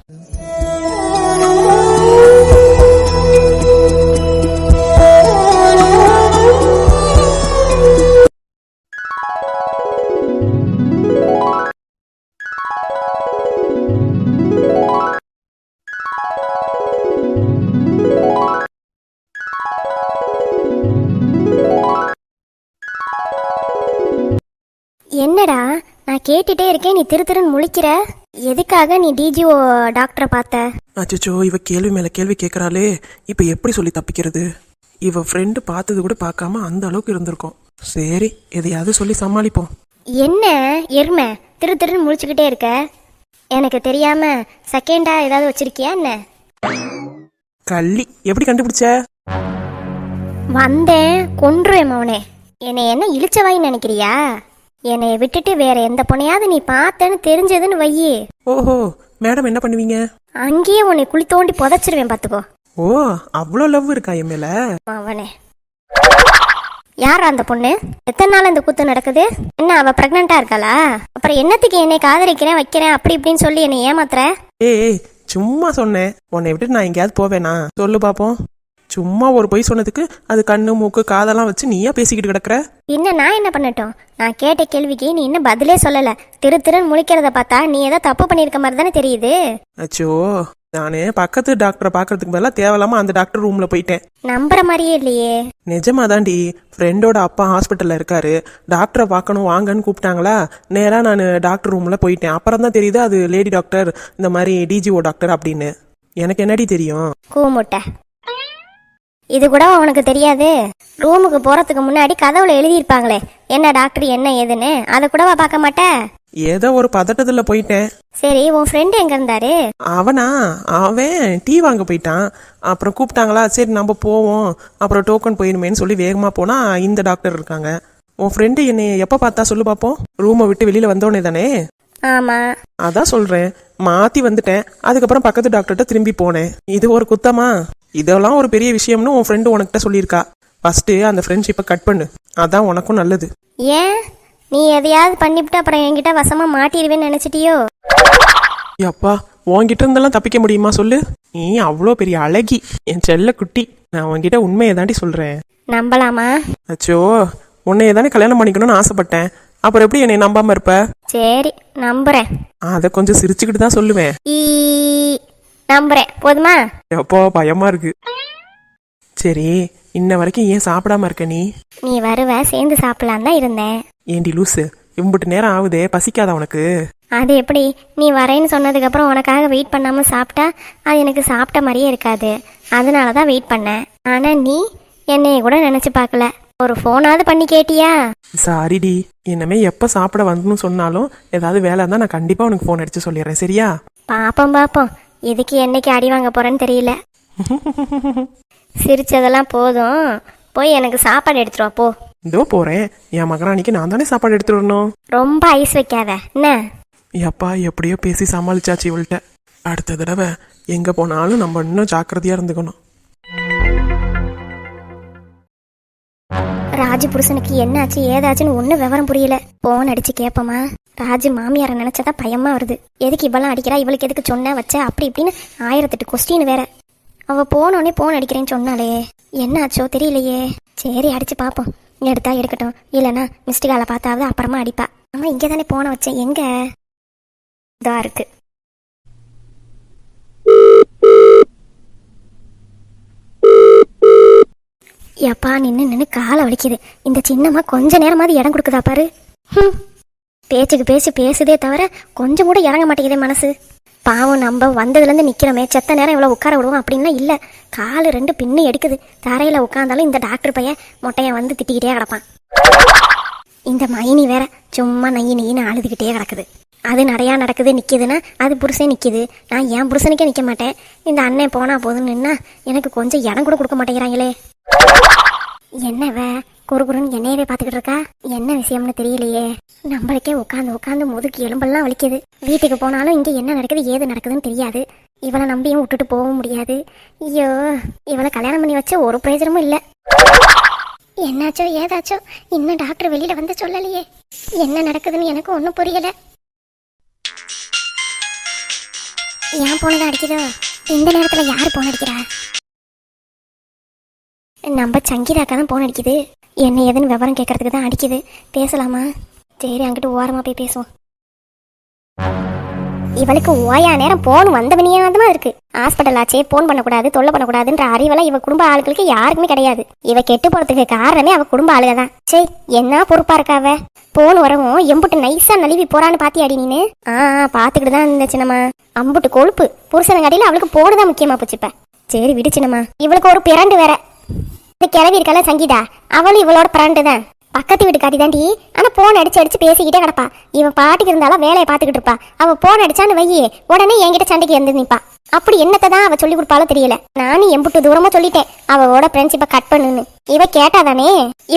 என்னடா நான் கேட்டுட்டே இருக்கேன், நீ திருன்னு முழிக்கிற. எதுக்காக நீ டிஜிஓ டாக்டரை பார்த்த? அச்சோ, இவ கேள்வி மேல கேள்வி கேட்கறாளே, இப்ப எப்படி சொல்லி தப்பிக்கிறது? இவ ஃப்ரெண்டு பார்த்தது கூட பார்க்காம அந்த அளவுக்கு இருந்திருக்கோம். சரி, எதையாவது சொல்லி சமாளிப்போம். என்ன எருமை திருன்னு முழிச்சுக்கிட்டே இருக்க? எனக்கு தெரியாம செகண்டா ஏதாவது வச்சிருக்கியா என்ன? கள்ளி, எப்படி கண்டுபிடிச்ச? வந்தேன் கொன்றுவேன் மவனே. என்னை என்ன இழிச்சவாயின்னு நினைக்கிறியா? என்னைய விட்டுட்டு வேற எந்த பொண்ணையாவது நீ பார்த்தேன்னு தெரிஞ்சதுன்னு வையி. ஓஹோ, மேடம் என்ன பண்ணுவீங்க? அங்கேயே உன்னை குழி தோண்டி புதைச்சிருவேன் பாத்துக்கோ. ஓ, அவ்வளோ லவ் இருக்கா என் மேல? அவனே யாரா அந்த பொண்ணு? எத்தனை நாள் அந்த கூத்து நடக்குது? என்ன அவ பிரெக்னண்டா இருக்காளா? அப்புறம் என்னத்துக்கு என்னை காதலிக்கிறேன் வைக்கிறேன் அப்படி இப்படின்னு சொல்லி என்னை ஏமாத்துற? ஏய், சும்மா சொன்னேன். உன்னை விட்டுட்டு நான் எங்கேயாவது போவேனா? சொல்லு பாப்போம். சும்மா ஒரு பொய் சொன்னதுக்கு அது கண்ணு மூக்கு காதெல்லாம் வச்சு நீயா பேசிக்கிட்டு கிடக்குற? இன்னும் நான் என்ன பண்ணட்டும்? நான் கேட்ட கேள்விக்கு நீ இன்னும் பதிலே சொல்லல. திருன்னு முழிக்கிறத பார்த்தா நீ ஏதோ தப்பு பண்ணிருக்க மாதிரி தானே தெரியுது. அச்சோ, நானே பக்கத்து டாக்டரை பாக்குறதுக்கு பதிலா தேவையில்லாம அந்த டாக்டர் ரூம்ல போயிட்டேன். நம்புற மாதிரியே இல்லையே. நிஜமாதாண்டி, ஃப்ரெண்டோட அப்பா ஹாஸ்பிட்டல்ல இருக்காரு, டாக்டரை பார்க்கணும் வாங்கன்னு கூப்பிட்டாங்களா, நேரா நான் டாக்டர் ரூம்ல போயிட்டேன். அப்புறம் தான் தெரியுது அது லேடி டாக்டர், இந்த மாதிரி டிஜிஓ டாக்டர் அப்படின்னு. எனக்கு என்னடி தெரியும்? கூமுட்டை, இது கூட உனக்கு தெரியாது? ரூமுக்கு போறதுக்கு முன்னாடி கதவுல எழுதியிருப்பாங்களே என்ன டாக்டர் என்ன ஏதுன்னு, அதை கூடவா பார்க்க மாட்டேன்? ஏதோ ஒரு பதட்டத்துல போயிட்டேன். சரி, உன் ஃப்ரெண்டு எங்க இருந்தாரு? அவன் டீ வாங்க போயிட்டான். அப்புறம் கூப்பிட்டாங்களா, சரி நம்ம போவோம், அப்புறம் டோக்கன் போயிருமேன்னு சொல்லி வேகமா போனா இந்த டாக்டர் இருக்காங்க. உன் ஃப்ரெண்டு என்னை எப்ப பார்த்தா சொல்லு பாப்போம்? ரூமை விட்டு வெளியில வந்தோடனே தானே? ஆமா, அதான் சொல்றேன், மாத்தி வந்துட்டேன். அதுக்கப்புறம் பக்கத்து டாக்டர்கிட்ட திரும்பி போனேன். இது ஒரு குத்தமா? இதெல்லாம் ஒரு பெரிய விஷயம்னு உன் ஃப்ரெண்டு உனக்கிட்ட சொல்லியிருக்கா. ஃபர்ஸ்ட் அந்த ஃப்ரெண்ட்ஷிப்பை கட் பண்ணு, அதான் உனக்கும் நல்லது. ஏன் நீ எதையாவது பண்ணிவிட்டு அப்புறம் என்கிட்ட வசமா மாட்டிடுவேன்னு நினைச்சிட்டியோ? அப்பா, உன்கிட்ட இருந்தெல்லாம் தப்பிக்க முடியுமா சொல்லு? நீ அவ்வளோ பெரிய அழகி, என் செல்ல குட்டி. நான் உன்கிட்ட உண்மையை தாண்டி சொல்றேன். நம்பலாமா? அச்சோ, உன்னைய தானே கல்யாணம் பண்ணிக்கணும்னு ஆசைப்பட்டேன். அப்புறம் எப்படி என்னை நம்பாம இருப்ப? சரி, நம்புறேன். அதை கொஞ்சம் சிரிச்சுக்கிட்டு தான் சொல்லுவேன். நம்புறேன், போதுமா? எப்போ பயமா இருக்கு. சரி, இன்ன வரைக்கும் ஏன் சாப்பிடாம இருக்க? நீ வருவ சேர்ந்து சாப்பிடலாம் தான் இருந்தேன். ஏண்டி லூசு, இம்புட்டு நேரம் ஆகுதே, பசிக்காதா உனக்கு? அது எப்படி? நீ வரேன்னு சொன்னதுக்கு அப்புறம் உனக்காக வெயிட் பண்ணாம சாப்பிட்டா அது எனக்கு சாப்பிட்ட மாதிரியே இருக்காது. அதனாலதான் வெயிட் பண்ணேன். ஆனா நீ என்னைய கூட நினைச்சு பார்க்கல. ஒரு போனாவது பண்ணி கேட்டியா? சாரிடி, இனிமே எப்ப சாப்பிட வரணும்னு சொன்னாலும் ஏதாவது வேலை இருந்தா நான் கண்டிப்பா உனக்கு போன் அடிச்சு சொல்லிடுறேன், சரியா? பாப்போம், இதுக்கு என்னைக்கு அடி வாங்க போறேன்னு தெரியல. சிரிச்சதெல்லாம் போதும், போய் எனக்கு சாப்பாடு எடுத்துருவா போ. இதோ போறேன். என் மகராணிக்கு நான் தானே சாப்பாடு எடுத்துட்டு வரணும். ரொம்ப ஐஸ் வைக்காத என்ன? எப்பா, எப்படியோ பேசி சமாளிச்சாச்சு இவள்கிட்ட. அடுத்த தடவை எங்க போனாலும் நம்ம இன்னும் ஜாக்கிரதையா இருந்துக்கணும். ராஜு புருஷனுக்கு என்னாச்சு ஏதாச்சுன்னு ஒன்னும் விவரம் புரியல. போன் அடிச்சு கேப்பமா? ராஜு மாமியார நினைச்சதா பயமா வருது. எதுக்கு இவெல்லாம் அடிக்கிறா, இவளுக்கு எதுக்கு சொன்ன வச்ச அப்படி இப்படின்னு 1008 கொஸ்டின் வேற. அவ போனோடனே போன் அடிக்கிறேன்னு சொன்னாலே, என்னாச்சோ தெரியலையே. சரி, அடிச்சு பாப்போம். எடுத்தா எடுக்கட்டும், இல்லைன்னா மிஸ்டு காலை பார்த்தாவது அப்புறமா அடிப்பா. ஆமா, இங்கே தானே போன வச்சேன், எங்க இதா இருக்கு. எப்பா, நின்று காலை வலிக்குது. இந்த சின்னம்மா கொஞ்ச நேரமாவது இடம் கொடுக்குதா பாரு. பேச்சுக்கு பேசுதே தவிர கொஞ்சம் கூட இறங்க மாட்டேங்குதே மனசு. பாவம், நம்ம வந்ததுலேருந்து நிற்கிறோமே, செத்த நேரம் இவ்வளோ உட்கார விடுவோம் அப்படின்னா இல்லை. காலு 2 பின்னு எடுக்குது. தரையில் உட்காந்தாலும் இந்த டாக்டர் பையன் மொட்டையை வந்து திட்டிக்கிட்டே கிடப்பான். இந்த மைனி வேற சும்மா நையின்னு அழுதுகிட்டே கிடக்குது. அது நிறையா நடக்குது, நிற்கிதுன்னா அது புருஷன் நிற்கிது. நான் என் புருஷனுக்கே நிற்க மாட்டேன். இந்த அண்ணன் போனா போதுன்னா எனக்கு கொஞ்சம் இடம் கூட கொடுக்க மாட்டேங்கிறாங்களே. என்னவ குறுகுறுன்னு என்னையவே பார்த்துக்கிட்டு இருக்கா? என்ன விஷயம்னு தெரியலையே. நம்மளுக்கே உட்காந்து முதுக்கு எலும்பெல்லாம் வலிக்குது. வீட்டுக்கு போனாலும் இங்கே என்ன நடக்குது ஏது நடக்குதுன்னு தெரியாது. இவளை நம்பியும் விட்டுட்டு போகவும் முடியாது. ஐயோ, இவளை கல்யாணம் பண்ணி வச்ச ஒரு பிரயோஜனமும் இல்லை. என்னாச்சோ ஏதாச்சோ இன்னும் டாக்டர் வெளியில வந்து சொல்லலையே. என்ன நடக்குதுன்னு எனக்கு ஒன்றும் புரியல. ஏன் போன் தான் அடிக்குதோ? இந்த நேரத்துல யாரு போன் அடிக்கிறா? நம்ம சங்கீதாக்கா தான் போன் அடிக்குது. என்ன ஏதுன்னு விவரம் கேட்கறதுக்கு தான் அடிக்குது. பேசலாமா? சரி, அங்கிட்டு ஓரமா போய் பேசுவோம். இவளுக்கு ஓயா நேரம் போன் வந்தவனியாதமா இருக்கு. ஹாஸ்பிட்டல் ஆச்சே, போன் பண்ணக்கூடாது, தொல்லை பண்ணக்கூடாதுன்ற அறிவெல்லாம் இவ குடும்ப ஆளுகளுக்கு யாருக்குமே கிடையாது. இவ கெட்டு போறதுக்கு காரணமே அவ குடும்ப ஆளுக தான். சரி, என்ன பொறுப்பா இருக்காவ? போன் வரவும் எம்புட்டு நைஸா நழுவி போறான்னு பாத்தியாடி நீனு? பாத்துக்கிட்டு தான் இந்த சின்னம்மா. அம்புட்டு கொழுப்பு புருஷனங்காட்டில அவளுக்கு போடுதான் முக்கியமா போச்சுப்ப. சரி விடு சின்னம்மா. இவளுக்கு ஒரு பிறண்டு வேற. இந்த கிளவி இருக்கல சங்கீதா, அவளும் இவளோட பிறண்டு தான். பக்கத்து வீட்டு காட்டி தாண்டி. ஆனா போன் அடிச்சு அடிச்சு பேசிக்கிட்டே கிடப்பா. இவன் பாட்டுக்கு இருந்தாலும் வேலையை பார்த்துக்கிட்டு இருப்பா. அவ போன் அடிச்சான்னு வையே, உடனே என்கிட்ட சண்டைக்கு வந்து நிப்பா. அப்படி என்னத்தை தான் அவ சொல்லி கொடுப்பாலும் தெரியல. நானும் எம்புட்டு தூரமா சொல்லிட்டேன் அவளோட ஃப்ரெண்ட்ஷிப்பை கட் பண்ணுன்னு. இவ கேட்டாதானே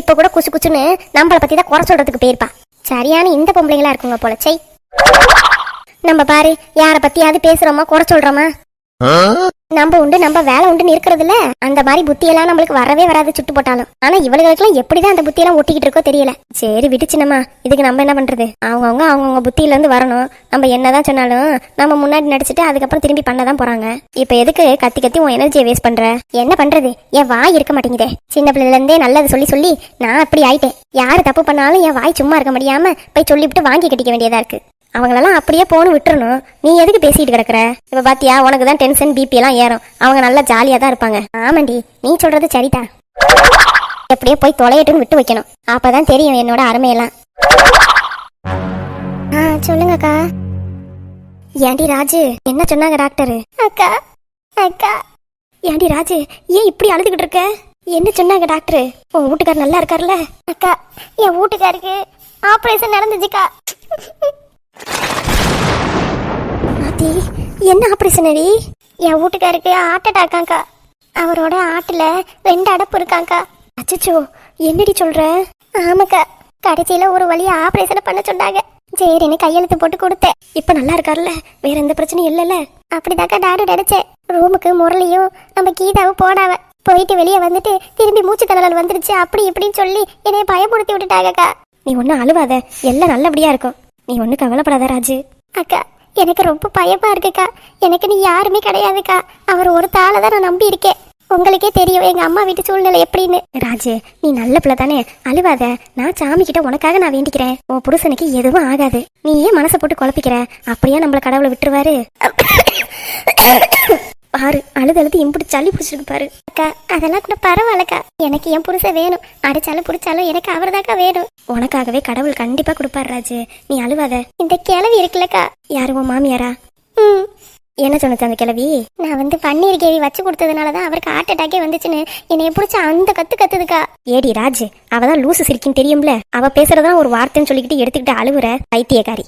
இப்ப கூட குசு குச்சுன்னு நம்மளை பத்தி தான் குறை சொல்றதுக்கு போயிருப்பா. சரியான இந்த பொம்பளைங்களா இருக்குங்க போல. சை, நம்ம பாரு, யார பத்தியாவது பேசுறோமா குறை சொல்றோமா? நம்ம உண்டு நம்ம வேலை உண்டுன்னு இருக்கிறது இல்ல. அந்த மாதிரி புத்தியெல்லாம் நம்மளுக்கு வரவே வராது சுட்டு போட்டாலும். ஆனா இவளுகளுக்கெல்லாம் எப்படிதான் அந்த புத்தியெல்லாம் ஒட்டிக்கிட்டு இருக்கோ தெரியல. சரி விட்டுச்சின்னம்மா, இதுக்கு நம்ம என்ன பண்றது? அவங்கவுங்க புத்தியில இருந்து வரணும். நம்ம என்னதான் சொன்னாலும் நம்ம முன்னாடி நடிச்சுட்டு அதுக்கப்புறம் திரும்பி பண்ணதான் போறாங்க. இப்ப எதுக்கு கத்தி கத்தி உன் எனர்ஜியை வேஸ்ட் பண்ற? என்ன பண்றது, என் வாய் இருக்க மாட்டேங்குதே. சின்ன பிள்ளைல இருந்தே நல்லது சொல்லி சொல்லி நான் அப்படி ஆயிட்டேன். யாரு தப்பு பண்ணாலும் என் வாய் சும்மா இருக்க முடியாம போய் சொல்லிவிட்டு வாங்கி கட்டிக்க வேண்டியதா இருக்கு. அவங்களெல்லாம் அப்படியே போன்னு விட்டுறணும். நீ எதுக்கு பேசிட்டு கிடக்குற? இப்ப பாத்தியா, உனக்கு தான் டென்ஷன் பிபி எல்லாம் ஏறும். அவங்க நல்லா ஜாலியா தான் இருப்பாங்க. ஆமாண்டி, நீ சொல்றது சரிதா. எப்படியே போய் தொலையட்டுன்னு விட்டு வைக்கணும். அப்பதான் தெரியும் என்னோட அருமையெல்லாம். சொல்லுங்கக்கா. ஏண்டி ராஜு, என்ன சொன்னாங்க டாக்டர்? அக்கா அக்கா. ஏண்டி ராஜு, ஏன் இப்படி அழுதுகிட்டு இருக்க? என்ன சொன்னாங்க டாக்டர்? உன் வீட்டுக்காரர் நல்லா இருக்காருல்ல? அக்கா, என் வீட்டுக்காருக்கு ஆபரேஷன் நடந்துச்சுக்கா. என்ன ஆபரேஷன்? என் வீட்டுக்காருக்கு ஹார்ட் அட்டாக்காக்கா. அவரோட ஹார்ட்ல 2 அடப்பு இருக்காக்கா. அச்சச்சோ, என்னடி சொல்ற? ஆமாக்கா, கடைசியில ஒரு வழியா ஆபரேஷன் பண்ண சொன்னாங்க. சரின்னு கையெழுத்து போட்டு கொடுத்தேன். இப்ப நல்லா இருக்காருல்ல? வேற எந்த பிரச்சனையும் இல்லைல்ல? அப்படிதாக்கா டாக்டர் நினைச்சேன். ரூமுக்கு முரளியும் நம்ம கீதாவும் போடாவ. போயிட்டு வெளியே வந்துட்டு திரும்பி மூச்சு திணறல் வந்துருச்சு அப்படி இப்படின்னு சொல்லி என்னைய பயப்படுத்தி விட்டுட்டாங்கக்கா. நீ ஒன்னும் அழுவாத, எல்லாம் நல்லபடியா இருக்கும். நீ ஒன்னும் கவலைப்படாத ராஜு. அக்கா, எனக்கு ரொம்ப பயமா இருக்குக்கா. எனக்கு நீ யாருமே கிடையாதுக்கா. அவர் ஒரு தாளை தான் நான் நம்பி இருக்கேன். உங்களுக்கே தெரியும் எங்க அம்மா வீட்டு சூழ்நிலை எப்படின்னு. ராஜு, நீ நல்ல பிள்ளை தானே, அழுவாத. நான் சாமி கிட்ட உனக்காக நான் வேண்டிக்கிறேன். உன் புருஷனுக்கு எதுவும் ஆகாது. நீ ஏன் மனசை போட்டு குழப்பிக்கிற? அப்படியே நம்மள கடவுளை விட்டுருவாரு. பாரு, அழுது அழுது இம்புட்டு சளி பிடிச்சிருக்கு பாரு. அக்கா, அதெல்லாம் கூட பரவாயில்லக்கா. எனக்கு என் புருஷன் வேணும். அடிச்சாலும் பிடிச்சாலும் எனக்கு அவர் தாக்கா வேணும். உனக்காகவே கடவுள் கண்டிப்பா கொடுப்பாரு ராஜு, நீ அழுவாத. இந்த கிழவி இருக்குல்லக்கா. யாரு, உன் மாமியாரா? என்ன சொன்னது அந்த கிழவி? நான் பன்னீர் கேவி வச்சு கொடுத்ததுனாலதான் அவருக்கு ஹார்ட் அட்டாக்கே வந்துச்சுன்னு என்னைய பிடிச்ச அந்த கத்து கத்துதுக்கா. ஏடி ராஜு, அவதான் லூசு சிரிக்கின்னு தெரியும்ல. அவ பேசுறதான் ஒரு வார்த்தைன்னு சொல்லிக்கிட்டு எடுத்துக்கிட்டு அழுவுற பைத்தியக்காரி.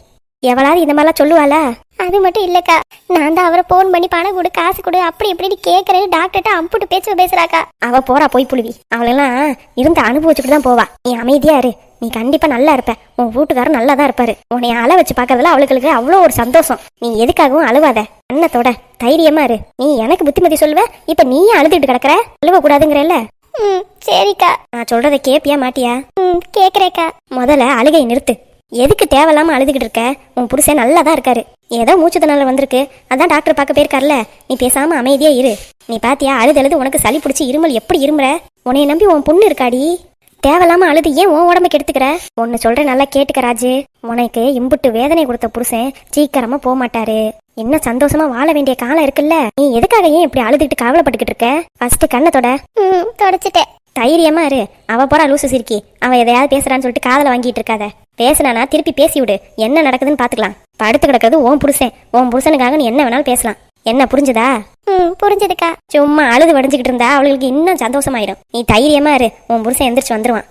எவளாவது இந்த மாதிரிலாம் சொல்லுவாளா? அது மட்டும் இல்லக்கா, நான் தான் அவரை போன் பண்ணி பணம் கொடு, காசு கொடு, அப்படி இப்படின்னு கேட்கறேன்னு டாக்டர்கிட்ட அம்புட்டு பேசுறாக்கா. அவ போறா போய் புழுவி. அவளெல்லாம் இருந்து அனுபவிச்சுட்டு தான் போவா. நீ அமைதியா இரு, நீ கண்டிப்பா நல்லா இருப்ப. உன் வீட்டுக்காரர் நல்லா தான் இருப்பாரு. உன்னை அழ வச்சு பாக்குறதுல அவளுக்கு அவ்வளோ ஒரு சந்தோஷம். நீ எதுக்காகவும் அழுவாத, அண்ணத்தோட தைரியமா இரு. நீ எனக்கு புத்திமதி சொல்லுவ, இப்ப நீயே அழுதுட்டு கிடக்குற. அழுவ கூடாதுங்கிறல்ல? சரிக்கா. நான் சொல்றத கேப்பியா மாட்டியா? கேக்குறேக்கா. முதல்ல அழுகை நிறுத்து. எதுக்கு தேவையில்லாம அழுதுகிட்டு இருக்க? உன் புருஷன் நல்லா தான் இருக்காரு. ஏதோ மூச்சு திணறல் வந்திருக்கு, அதான் டாக்டர் பார்க்க போயிருக்காருல்ல. நீ பேசாம அமைதியா இரு. நீ பாத்தியா, அழுது உனக்கு சளி பிடிச்சி இருமல் எப்படி இருமுற? உன்னைய நம்பி உன் பொண்ணு இருக்காடி. தேவையில்லாம அழுது ஏன் உன் உடம்பு கெடுத்துக்கிற? ஒன்னு சொல்றேன், நல்லா கேட்டுக்க ராஜு. உனக்கு இம்புட்டு வேதனை கொடுத்த புருஷன் சீக்கிரமா போக மாட்டாரு. இன்னும் சந்தோஷமா வாழ வேண்டிய காலம் இருக்குல்ல. நீ எதுக்காக ஏன் இப்படி அழுதுகிட்டு கவலைப்பட்டுக்கிட்டு இருக்க? ஃபர்ஸ்ட் கண்ணத்தோட தொடச்சிட்டேன். தைரியமா இரு. அவ போறா லூசு சிரிக்கி. அவ எதையாவது பேசுறான்னு சொல்லிட்டு காதல வாங்கிட்டு இருக்காத. பேசினானா திருப்பி பேசி விடு. என்ன நடக்குதுன்னு பாத்துக்கலாம். படுத்து கிடக்கிறது உன் புருஷன். உன் புருஷனுக்காக நீ என்ன வேணாலும் பேசலாம். என்ன புரிஞ்சுதா? புரிஞ்சதுக்கா. சும்மா அழுது வடிஞ்சுக்கிட்டு இருந்தா அவளுக்கு இன்னும் சந்தோஷமாயிடும். நீ தைரியமா இரு, உன் புருஷன் எந்திரிச்சு வந்துருவான்.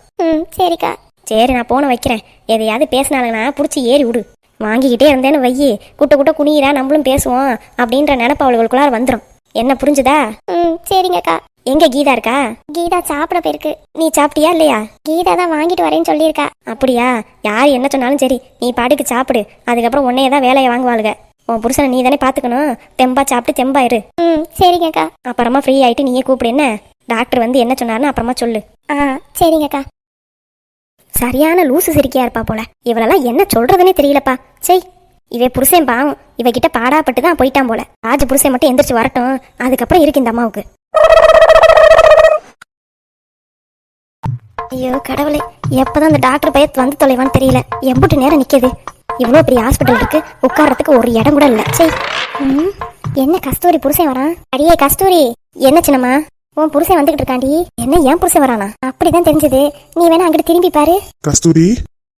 சரிக்கா. சரி, நான் போன வைக்கிறேன். எதையாவது பேசினாலுன்னா புடிச்சு ஏறி விடு. வாங்கிக்கிட்டே இருந்தேன்னு வையி, குட்ட குட்ட குனியிரா நம்மளும் பேசுவோம் அப்படின்ற நினைப்பு அவளுக்குள்ளார வந்துடும். என்ன புரிஞ்சுதா? சரிங்கக்கா. எங்க கீதா இருக்கா? கீதா சாப்பிட போயிருக்கு. நீ சாப்பிட்டியா இல்லையா? கீதா தான் வாங்கிட்டு வரேன்னு சொல்லியிருக்கா. அப்படியா? யார் என்ன சொன்னாலும் சரி, நீ பாட்டுக்கு சாப்பிடு. அதுக்கப்புறம் உன்னையதான் வேலையை வாங்குவாளுங்க. உன் புருஷனை நீ தானே பாத்துக்கணும். தெம்பா சாப்பிட்டு தெம்பாயிரு. சரிங்கக்கா. அப்புறமா ஃப்ரீ ஆயிட்டு நீயே கூப்பிடு. என்ன டாக்டர் என்ன சொன்னாருன்னு அப்புறமா சொல்லு. சரிங்கக்கா. சரியான லூசு சிரிக்கையா இருப்பா போல. இவளெல்லாம் என்ன சொல்றதுன்னே தெரியலப்பா. சரி, இவ புருஷன் பாவம், இவகிட்ட பாடாப்பட்டு தான் போயிட்டான் போல. ராஜ புருஷன் மட்டும் எந்திரிச்சு வரட்டும், அதுக்கப்புறம் இருக்கு இந்த அம்மாவுக்கு. ஐயோ கடவுளே, எப்பதான் இந்த டாக்டர் பையன் வந்து தொலைவான்னு தெரியல. எம்புட்டு நேரம் நிக்குது. இவ்வளோ பெரிய ஹாஸ்பிட்டல் இருக்கு, உட்கார்றதுக்கு ஒரு இடம் கூட இல்லை. சரி, என்ன கஸ்தூரி புருஷன் வரான்? அடியே கஸ்தூரி, என்ன சின்னம்மா உன் புருஷன் வந்துகிட்டு இருக்காண்டி? என்ன ஏன் புருஷன் வரானா? அப்படிதான் தெரிஞ்சது. நீ வேணா அங்கிட்டு திரும்பி பாரு. கஸ்தூரி,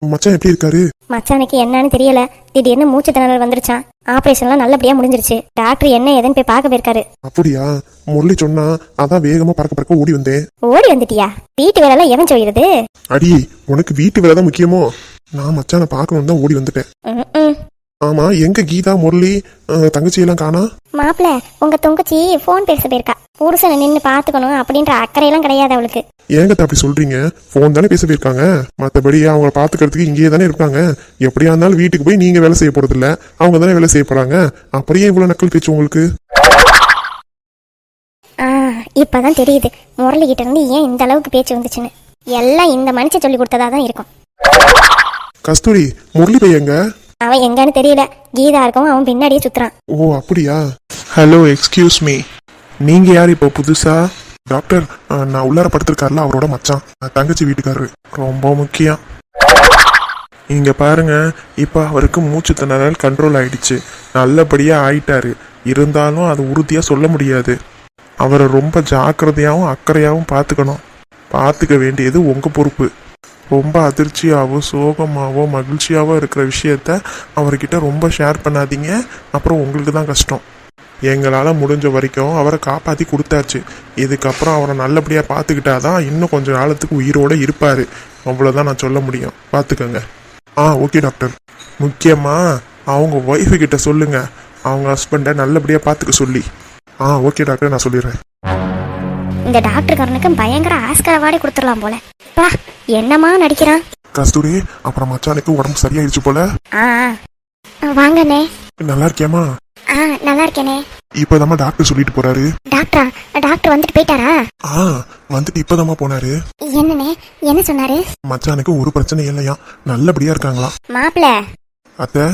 மச்சான் எப்படி இருக்காரு? மச்சானுக்கு என்னன்னு தெரியல, திடீர்னு மூச்சு திணறல் வந்துருச்சான். ஆபரேஷன்லாம் நல்லபடியா முடிஞ்சிருச்சு. டாக்டர் என்ன ஏதுன்னு போய் பார்க்க போயிருக்காரு. அப்படியா? முரளி சொன்னா அதான் வேகமா பறக்க ஓடி வந்தேன். ஓடி வந்துட்டியா? வீட்டு வேலை எல்லாம் எவன் செய்யறது? அடி, உனக்கு வீட்டு வேலை தான் முக்கியமோ? நான் மச்சானை பார்க்கணும் தான் ஓடி வந்துட்டேன். ஆமா, எங்க கீதா, முரளி, தங்கச்சி எல்லாம் காணா? மாப்பிள்ள, உங்க தங்கச்சி போன் பேச போயிருக்கா. புருஷனை நின்னு பாத்துக்கணும் அப்படின்ற அக்கறையெல்லாம் கிடையாது அவளுக்கு. ஏங்க அப்படி சொல்றீங்க? போன் தானே பேச போயிருக்காங்க. மத்தபடி அவங்கள பாத்துக்கிறதுக்கு இங்கேயே தானே இருக்காங்க. எப்படியா இருந்தாலும் வீட்டுக்கு போய் நீங்க வேலை செய்ய போறது இல்ல, அவங்க தானே வேலை செய்ய போறாங்க. அப்படியே இவ்வளவு நக்கல் பேச்சு உங்களுக்கு? இப்பதான் தெரியுது முரளி கிட்ட இருந்து ஏன் இந்த அளவுக்கு பேச்சு வந்துச்சுன்னு. எல்லாம் இந்த மனுஷன் சொல்லி கொடுத்ததாதான் இருக்கும். கஸ்தூரி, முரளி பையங்க? அவன் எங்கன்னு தெரியல, கீதா இருக்கவும் அவன் பின்னாடியே சுத்துறான். ஓ அப்படியா? ஹலோ, எக்ஸ்கியூஸ் மீ, நீங்க யார் இப்போ புதுசா? டாக்டர், நான் உள்ளார படுத்திருக்காருல, அவரோட மச்சான், தங்கச்சி வீட்டுக்காரரு. ரொம்ப முக்கியம். இங்க பாருங்க, இப்போ அவருக்கு மூச்சு திணறல் கண்ட்ரோல் ஆயிடுச்சு, நல்லபடியா ஆயிட்டாரு. இருந்தாலும் அது உறுதியா சொல்ல முடியாது. அவரை ரொம்ப ஜாக்கிரதையாகவும் அக்கறையாகவும் பார்த்துக்கணும். பார்த்துக்க வேண்டியது உங்க பொறுப்பு. ரொம்ப அதிர்ச்சியாவோ சோகமாவோ மகிழ்ச்சியாவோ இருக்கிற விஷயத்த அவர்கிட்ட ரொம்ப ஷேர் பண்ணாதீங்க, அப்புறம் உங்களுக்கு தான் கஷ்டம். எங்களால் முடிஞ்ச வரைக்கும் அவரை காப்பாற்றி கொடுத்தாச்சு. இதுக்கப்புறம் அவரை நல்லபடியாக பார்த்துக்கிட்டாதான் இன்னும் கொஞ்சம் காலத்துக்கு உயிரோடு இருப்பார். அவ்வளோதான் நான் சொல்ல முடியும். பார்த்துக்கோங்க. Okay doctor. முக்கியமாக அவங்க ஒய்ஃபு கிட்ட சொல்லுங்க, அவங்க ஹஸ்பண்டை நல்லபடியாக பார்த்துக்க சொல்லி. ஓகே டாக்டர், நான் சொல்லிடுறேன். இந்த டாக்டர்காரனுக்கு பயங்கர ஆஸ்கர் அவார்டே கொடுத்துடலாம் போல. பா, என்னமா நடிக்கிறான். கஸ்தூரி, அப்புறம் மச்சானுக்கு உடம்பு சரியாயிடுச்சு போல. வாங்கண்ணே. நல்லா இருக்கியாமா? நல்லா இருக்கேனே. இப்பதாம்மா டாக்டர் சொல்லிட்டு போறாரு. டாக்டர் வந்துட்டு போயிட்டாரா? வந்துட்டு இப்பதாம்மா போனாரு. என்னண்ணே, என்ன சொன்னாரு? மச்சானுக்கு ஒரு பிரச்சனை இல்லையா, நல்லபடியா இருக்காங்களா. மாப்பிள்ள, அத்தை,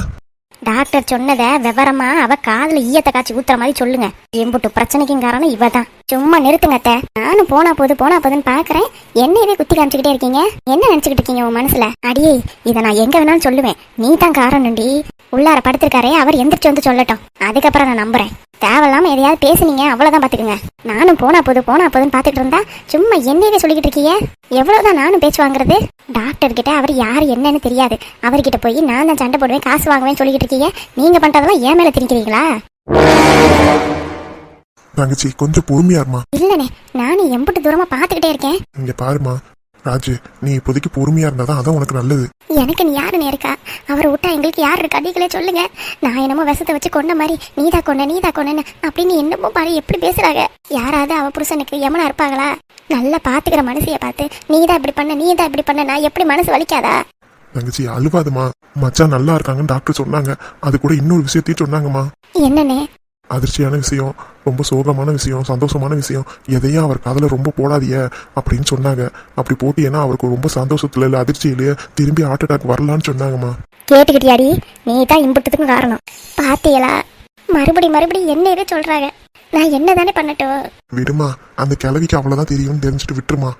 டாக்டர் சொன்னத விவரமா அவ காதுல ஈயத்தை காய்ச்சி ஊத்துற மாதிரி சொல்லுங்க. எம்புட்டு பிரச்சனைக்கும் காரணம் இவதான். சும்மா நிறுத்துங்க அத்தை. நானும் போனா போதுன்னு பாக்குறேன், என்னையவே குத்தி காமிச்சுக்கிட்டே இருக்கீங்க. என்ன நினைச்சுக்கிட்டு இருக்கீங்க உன் மனசுல? அடியே, இதை நான் எங்க வேணாலும் சொல்லுவேன், நீ தான் காரணம்டி. உள்ளார படுத்திருக்காரே, அவர் எந்திரிச்சு வந்து சொல்லட்டும், அதுக்கப்புறம் நான் நம்புறேன். தேவையில்லாம எதையாவது பேசுனீங்க, அவ்வளவுதான் பாத்துக்குங்க. நானும் போனா போதுன்னு பாத்துக்கிட்டு இருந்தா சும்மா என்னையவே சொல்லிக்கிட்டு இருக்கீங்க. எவ்வளவுதான் நானும் பேச்சு வாங்குறது? டாக்டர் கிட்ட அவர் யாரு என்னன்னு தெரியாது, அவர்கிட்ட போய் நான் தான் சண்டை போடுவேன், காசு வாங்குவேன் சொல்லிக்கிட்டு இருக்கீங்க. நீங்க பண்றதெல்லாம் ஏன் மேல திணிக்கிறீங்களா? தங்கச்சி கொஞ்சம் பொறுமையா இருமா. இல்லனே, நானும் எம்புட்டு தூரமா பாத்துக்கிட்டே இருக்கேன். இங்க பாருமா ராஜு, நீ இப்போதைக்கு பொறுமையா இருந்தாதான் அதான் உனக்கு நல்லது. எனக்கு நீ யாருன்னு இருக்கா? அவரை விட்டா எங்களுக்கு யாரு இருக்கா? நீங்களே சொல்லுங்க. நான் என்னமோ விஷத்தை வச்சு கொண்ட மாதிரி நீதா கொண்டேன்னு அப்படின்னு என்னமோ பாரு எப்படி பேசுறாங்க. யாராவது அவ புருஷனுக்கு யமனா இருப்பாங்களா? நல்லா பாத்துக்கிற மனசைய பார்த்து நீதான் இப்படி பண்ண நான் எப்படி மனசு வலிக்காதா? தங்கச்சி அழுவாதுமா, மச்சான் நல்லா இருக்காங்கன்னு டாக்டர் சொன்னாங்க. அது கூட இன்னொரு விஷயத்தையும் சொன்னாங்கம்மா. என்னன்னே? அதிர்ச்சியான விஷயம், ரொம்ப சோகமான விஷயம், சந்தோஷமான விஷயம், எதையும் அவர் காதல ரொம்ப போடாதீங்க அப்படின்னு சொன்னாங்க. அப்படி போட்டியேன்னா அவருக்கு ரொம்ப சந்தோஷத்துல இல்ல அதிர்ச்சியிலேயே திரும்பி ஹார்ட் அட்டாக் வரலான்னு சொன்னாங்கம்மா. கேட்டுக்கிட்டியாடி? நீ தான் இம்புட்டத்துக்கும் காரணம். பாத்தியலா, மறுபடியும் என்னவே சொல்றாங்க. நான் என்னதானே பண்ணட்டும்? விடுமா, அந்த கிழவிக்கு அவ்வளவுதான் தெரியும்னு தெரிஞ்சுட்டு விட்டுருமா.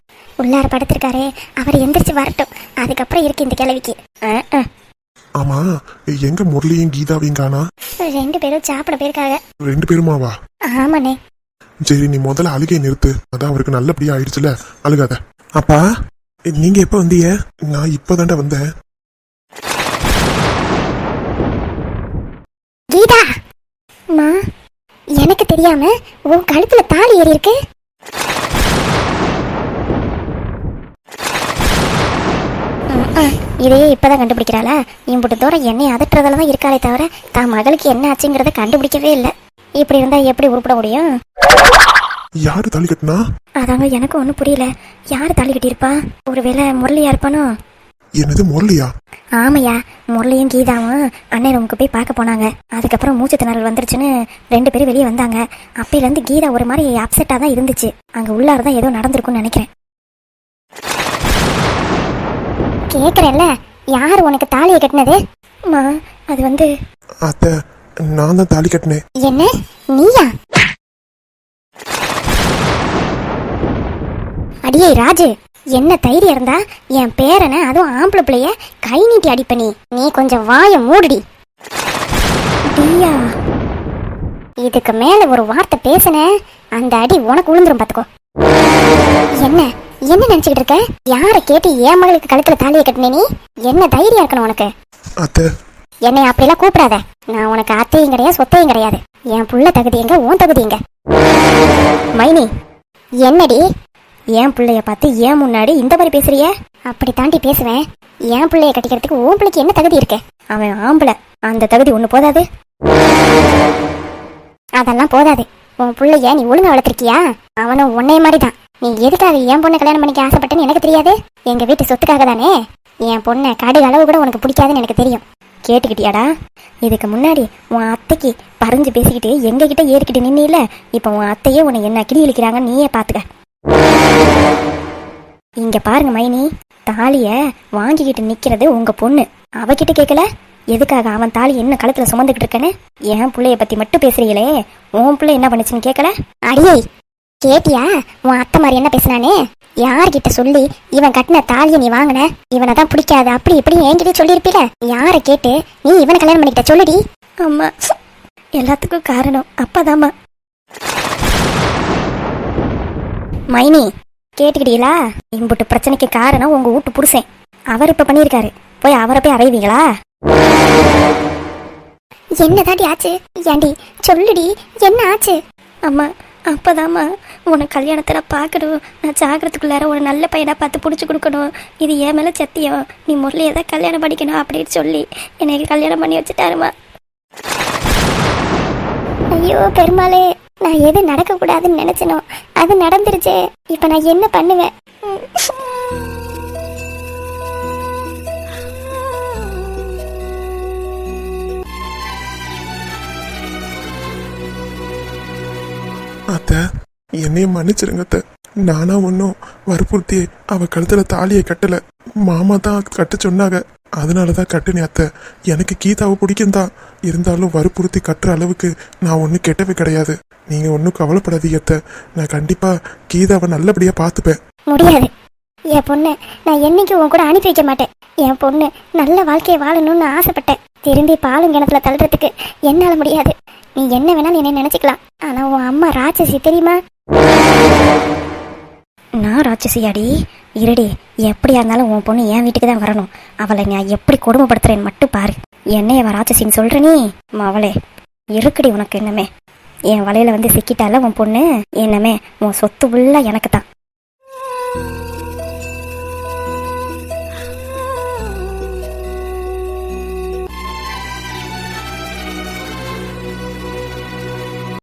உள்ளார படுத்திருக்காரு, அவர் எந்திரிச்சு வரட்டும், அதுக்கப்புறம் இருக்கு இந்த கிழவிக்கு. ஆமா, எங்க முரளியும் கீதாவையும் காணா? 2 பேரும் சாப்பிட போயிருக்காங்க. 2 பேருமாவா? ஆமாண்ணே. சரி, நீ முதல்ல அழுகை நிறுத்து, அதான் அவருக்கு நல்லபடியா ஆயிடுச்சுல, அழுகாத. அப்பா, நீங்க எப்ப வந்தீங்க? நான் இப்பதான்டா வந்தேன். கீதா, மா, எனக்கு தெரியாம உன் கழுத்துல தாலி ஏறி இருக்கு. இதையே இப்பதான் கண்டுபிடிக்கிறாளா? இம்புட்டு தூரம் என்னை அதட்டுறதுலதான் இருக்காளே தவிர தான் மகளுக்கு என்ன ஆச்சுங்கிறத கண்டுபிடிக்கவே இல்லை. இப்படி இருந்தா எப்படி உருப்பட முடியும்? யாரு தாலி கட்டினா? அதாங்க எனக்கு ஒன்னும் புரியல. யாரு தாலி கட்டியிருப்பா? ஒருவேளை முரளியா இருப்பானோ? என்னது, முரளியா? ஆமையா, முரளியும் கீதாவும் அண்ணன் ரூமுக்கு போய் பார்க்க போனாங்க. அதுக்கப்புறம் மூச்சு திணறல் வந்துருச்சுன்னு 2 பேரும் வெளியே வந்தாங்க. அப்பையில இருந்து கீதா ஒரு மாதிரி அப்செட்டா தான் இருந்துச்சு. அங்க உள்ளாரதான் ஏதோ நடந்திருக்கும்னு நினைக்கிறேன். கேக்குறேன்ல, யாரு உனக்கு தாலியை கட்டினது? அது அத்தை நான் தான் தாலி கட்டினேன். என்ன நீயா? அடியே ராஜு, என்ன தைரியம் இருந்தா என் பேரனை அதுவும் ஆம்பளை பிள்ளைய கை நீட்டி அடிப்ப நீ கொஞ்சம் வாயை மூடுடி. டியா, இதுக்கு மேல ஒரு வார்த்தை பேசுன அந்த அடி உனக்கு விழுந்துரும் பாத்துக்கோ. என்ன என்ன நினைச்சுக்கிட்டு இருக்க? யாரை கேட்டு என் மகளுக்கு கழுத்துல தாலியை கட்டின நீ? என்ன தைரியம் இருக்கணும் உனக்கு? அத்தை என்னை அப்படிலாம் கூப்பிடாத. நான் உனக்கு அத்தையும் கிடையாது சொத்தையும் கிடையாது. என் புள்ள தகுதி எங்க, உன் தகுதி எங்க? மைனி, என்னடி என் பிள்ளைய பார்த்து ஏன் முன்னாடி இந்த மாதிரி பேசுறிய? அப்படி தாண்டி பேசுவேன். என் பிள்ளைய கட்டிக்கிறதுக்கு உன் பிள்ளைக்கு என்ன தகுதி இருக்கு? அவன் ஆம்பளை, அந்த தகுதி ஒண்ணு போதாது? அதெல்லாம் போதாது. உன் பிள்ளைய நீ ஒழுங்கா வளர்த்திருக்கியா? அவனும் உன்னைய மாதிரி தான். நீ எதுக்காக என் பொண்ணை கல்யாணம் பண்ணிக்க ஆசைப்பட்டேன்னு எனக்கு தெரியாது. எங்க வீட்டு சொத்துக்காக தானே. என் பொண்ணை கடுகு அளவு கூட உனக்கு பிடிக்காதுன்னு எனக்கு தெரியும். கேட்டுக்கிட்டியாடா? இதுக்கு முன்னாடி உன் அத்தைக்கு பறிஞ்சு பேசிக்கிட்டு எங்ககிட்ட ஏறிக்கிட்டு நின்னில, இப்ப உன் அத்தையே உன்னை என்ன கிளி இழுக்கிறாங்க, நீயே பாத்துக்க. இங்க பாருங்க மைனி, தாலிய வாங்கிக்கிட்டு நிக்கிறது உங்க பொண்ணு. அவகிட்ட கேட்கல எதுக்காக அவன் தாலி என்ன கழுத்துல சுமந்துக்கிட்டு இருக்கேன்னு? என் பிள்ளைய பத்தி மட்டும் பேசுறீங்களே, உன் பிள்ளை என்ன பண்ணுச்சுன்னு கேட்கல? அடியே கேட்டியா உன் அத்தை மாதிரி என்ன பேசினானே? யார்கிட்ட சொல்லி இவன் கட்டின தாலியை நீ வாங்கின? இவனை தான் பிடிக்காது அப்படி இப்படி என்கிட்ட சொல்லியிருப்பில. யாரை கேட்டு நீ இவனை கல்யாணம் பண்ணிக்கிட்ட சொல்லுடி. அம்மா, எல்லாத்துக்கும் காரணம் அப்பதாம்மா. மைனி, கேட்டுக்கிட்டீங்களா? இம்புட்டு பிரச்சனைக்கு காரணம் உங்க வீட்டு புருஷன். அவர் இப்ப பண்ணியிருக்காரு. போய் அவரை போய் அறைவீங்களா? என்னதாடி ஆச்சு? ஏண்டி சொல்லுடி, என்ன ஆச்சு? அம்மா, அப்பதாம்மா உனக்கு கல்யாணத்துல பார்க்கணும். நான் சாகிறதுக்குள்ளார ஒரு நல்ல பையனா பார்த்து பிடிச்சி கொடுக்கணும். இது ஏன் மேல சத்தியம். நீ முரளியை தான் கல்யாணம் பண்ணிக்கணும் அப்படின்னு சொல்லி எனக்கு கல்யாணம் பண்ணி வச்சுட்டாருமா. ஐயோ பெருமாளே, நான் எது நடக்கக்கூடாதுன்னு நினைச்சனோ அது நடந்துருச்சே. இப்ப நான் என்ன பண்ணுவேன்? அத்தை என்னைய மன்னிச்சிருங்க அத்தை. நானா ஒன்றும் வற்புறுத்தி அவ கழுத்துல தாலியை கட்டல. மாமா தான் கட்ட சொன்னாங்க, அதனாலதான் கட்டுனேன் அத்தை. எனக்கு கீதாவை பிடிக்கும் தான், இருந்தாலும் வற்புறுத்தி கட்டுற அளவுக்கு நான் ஒன்றும் கெட்டவே கிடையாது. நீங்க ஒன்றும் கவலைப்படாதீங்க அத்தை. நான் கண்டிப்பா கீதாவை நல்லபடியா பார்த்துப்பேன். முடியாது. என் பொண்ணு நான் என்னைக்கு உன் கூட அனுப்பி வைக்க மாட்டேன். என் பொண்ணு நல்ல வாழ்க்கையை வாழணும்னு ஆசைப்பட்டேன். திரும்பி பாலும் கிணத்துல தள்ளுறதுக்கு என்னால முடியாது. நீ என்ன வேணாலும் என்ன நினைச்சுக்கலாம். ஆனா உன் அம்மா ராட்சசி தெரியுமா? நான் ராட்சசியாடி? இருடி, எப்படியா இருந்தாலும் உன் பொண்ணு என் வீட்டுக்கு தான் வரணும். அவளை நான் எப்படி கொடுமைப்படுத்துறேன்னு மட்டும் பாரு. என்னைய அவ ராட்சசின்னு சொல்ற நீ? அவளே இருக்குடி உனக்கு என்னமே. என் வலையில வந்து சிக்கிட்டால உன் பொண்ணு. என்னமே உன் சொத்து உள்ள எனக்கு தான்.